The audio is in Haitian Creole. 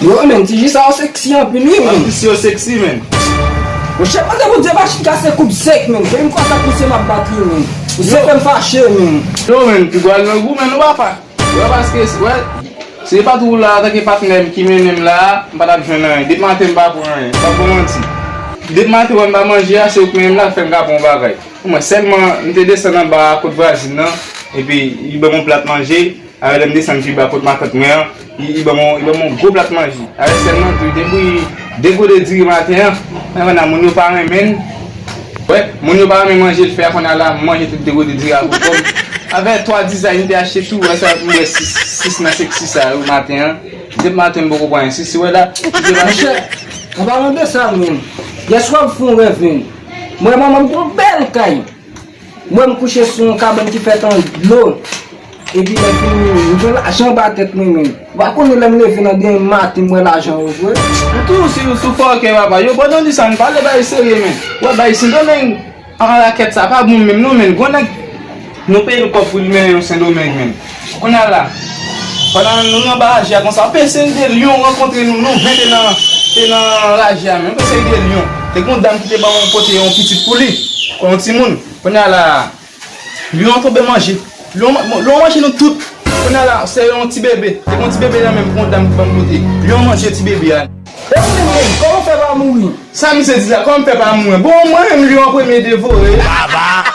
Yo men, ti jisa ou seksi an pi li men. Si yo sexy men. Ou chè pa de vous dire machine kase coupe sec men. Fè m kwa sa pousse ma batterie men. Ou se fè m fâché men. Yo men, pi gwa nan gou men nou ba pa. Yo paske, se pa tou la take patnem ki menem la, m pa da bjwen nan. Dit mante m ba pou nan, pa pou manti. Dit mante wè m ba manje a, se ou menem la fè m ga pou m bagay. Mwen selman, m te desen nan ba kote vajin nan, e pi yi ba mon plat manje, a dem desen ki ba kote matat mwen, yi ba mon go plat manje. A selman tou, debou de diri maten, moun yo pa men, moun yo pa men manje l fè kon ala manje tout debou de diri a kou. Avec 3 designs de acheter tout, ça va pour 6 na 6 ça au matin. Dès matin beaucoup point 6 ouais là. On va demander ça même. Hier soir font rêve. Moi maman trop belle caille. Moi me coucher sur un cabane qui fait en l'eau. Et puis je l'argent ba tête moi même. Va qu'on le lever dans des matin moi l'argent ouais. Tout c'est sous fort que papa. Yo pas dans ça, pas le bail sérieux mais. Ouais bail c'est domaine en raquette ça pas bon même non mais nous payons pas pour lui-même Saint-Domingue même. On a là. Pendant nous dans barrage comme ça, personne de Lyon rencontrer nous 20 dans la GIA même personne de Lyon. T'es une dame qui te ba un pote un petit poulet. Comme petit monde. On a là. Lyon tombe manger. Lyon manger nous tout. On a là, c'est un petit bébé. C'est un petit bébé là même pour dame qui va monter. Lyon manger petit bébé. Comment faire pas mourir? Ça me se dit là, comment faire pas mourir? Bon moi même Lyon premier dévoré. Baba.